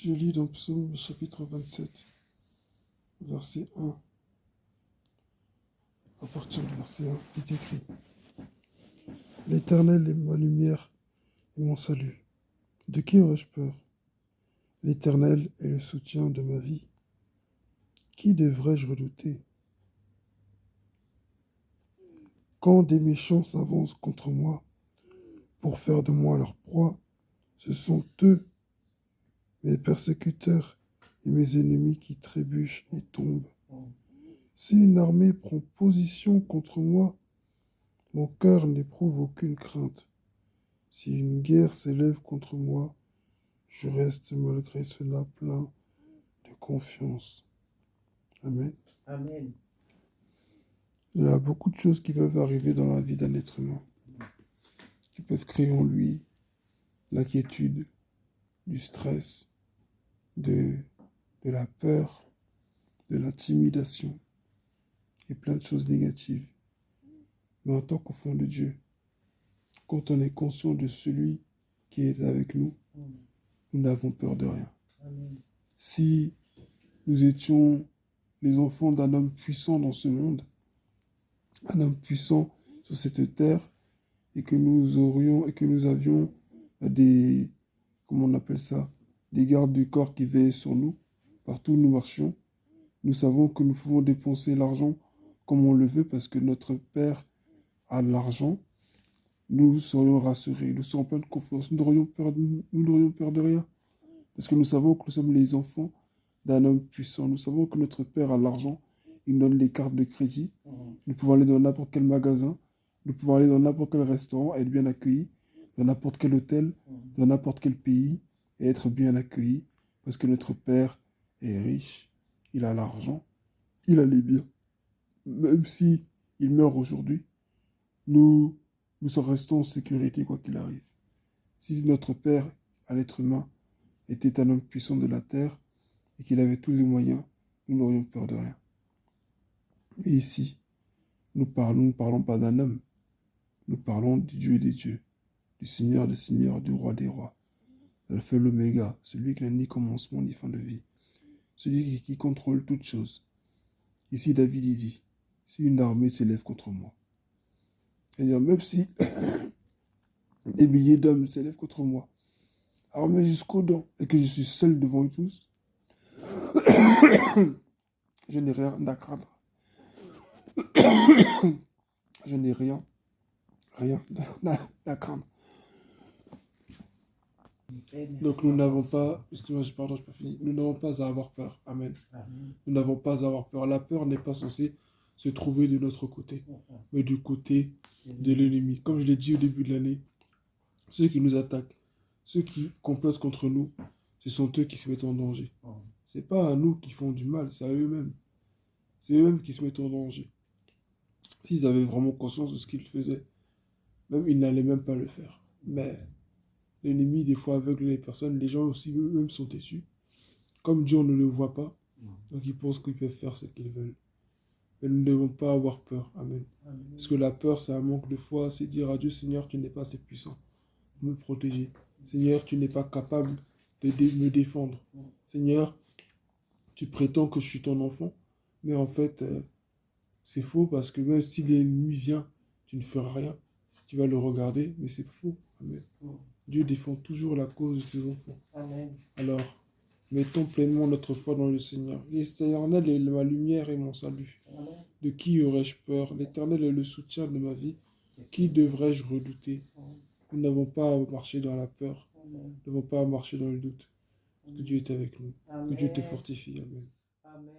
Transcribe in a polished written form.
Je lis dans Psaume chapitre 27, verset 1. À partir du verset 1, il est écrit: L'Éternel est ma lumière et mon salut. De qui aurais-je peur? L'Éternel est le soutien de ma vie. Qui devrais-je redouter? Quand des méchants s'avancent contre moi pour faire de moi leur proie, ce sont eux, mes persécuteurs et mes ennemis, qui trébuchent et tombent. Si une armée prend position contre moi, mon cœur n'éprouve aucune crainte. Si une guerre s'élève contre moi, je reste malgré cela plein de confiance. Amen. Amen. Il y a beaucoup de choses qui peuvent arriver dans la vie d'un être humain, qui peuvent créer en lui l'inquiétude, du stress, de la peur, de l'intimidation et plein de choses négatives. Mais en tant qu'enfant de Dieu, quand on est conscient de celui qui est avec nous, nous n'avons peur de rien. Amen. Si nous étions les enfants d'un homme puissant dans ce monde, un homme puissant sur cette terre, et que nous avions des, comment on appelle ça, des gardes du corps qui veillaient sur nous, partout où nous marchions, nous savons que nous pouvons dépenser l'argent comme on le veut parce que notre Père a l'argent. Nous serions rassurés, nous serions pleins de confiance, nous n'aurions peur de rien. Parce que nous savons que nous sommes les enfants d'un homme puissant. Nous savons que notre Père a l'argent, il donne les cartes de crédit. Nous pouvons aller dans n'importe quel magasin, nous pouvons aller dans n'importe quel restaurant, être bien accueillis, dans n'importe quel hôtel, dans n'importe quel pays, et être bien accueillis. Parce que notre Père est riche, il a l'argent, il a les biens. Même si il meurt aujourd'hui, nous restons en sécurité quoi qu'il arrive. Si notre Père, un être humain, était un homme puissant de la terre et qu'il avait tous les moyens, nous n'aurions peur de rien. Et ici, nous ne parlons pas d'un homme, nous parlons du Dieu des dieux, du Seigneur des seigneurs, du Roi des rois, l'Alpha et l'Oméga, celui qui n'a ni commencement ni fin de vie, celui qui contrôle toutes choses. Ici, David il dit, si une armée s'élève contre moi, c'est-à-dire même si des milliers d'hommes s'élèvent contre moi, armés jusqu'aux dents, et que je suis seul devant eux tous, je n'ai rien à craindre. Je n'ai rien à craindre. Donc nous n'avons pas, excusez-moi, pardon, je n'ai pas fini. Nous n'avons pas à avoir peur. Amen. Amen. Nous n'avons pas à avoir peur. La peur n'est pas censée se trouver de notre côté, mais du côté de l'ennemi. Comme je l'ai dit au début de l'année, ceux qui nous attaquent, ceux qui complotent contre nous, ce sont eux qui se mettent en danger. Ce n'est pas à nous qui font du mal, c'est à eux-mêmes. C'est eux-mêmes qui se mettent en danger. S'ils avaient vraiment conscience de ce qu'ils faisaient, même ils n'allaient même pas le faire. Mais l'ennemi, des fois, aveugle les personnes. Les gens aussi eux-mêmes sont déçus. Comme Dieu, on ne le voit pas. Donc ils pensent qu'ils peuvent faire ce qu'ils veulent. Mais nous ne devons pas avoir peur. Amen. Amen. Parce que la peur, c'est un manque de foi. C'est dire à Dieu, Seigneur, tu n'es pas assez puissant pour me protéger. Seigneur, tu n'es pas capable de me défendre. Seigneur, tu prétends que je suis ton enfant. Mais en fait, c'est faux parce que même si l'ennemi vient, tu ne feras rien. Tu vas le regarder, mais c'est faux. Amen. Dieu défend toujours la cause de ses enfants. Amen. Alors, mettons pleinement notre foi dans le Seigneur. L'Éternel est ma lumière et mon salut. Amen. De qui aurais-je peur? L'Éternel est le soutien de ma vie. Qui devrais-je redouter? Nous n'avons pas à marcher dans la peur. Nous n'avons pas à marcher dans le doute. Que Dieu est avec nous. Amen. Que Dieu te fortifie. Amen. Amen.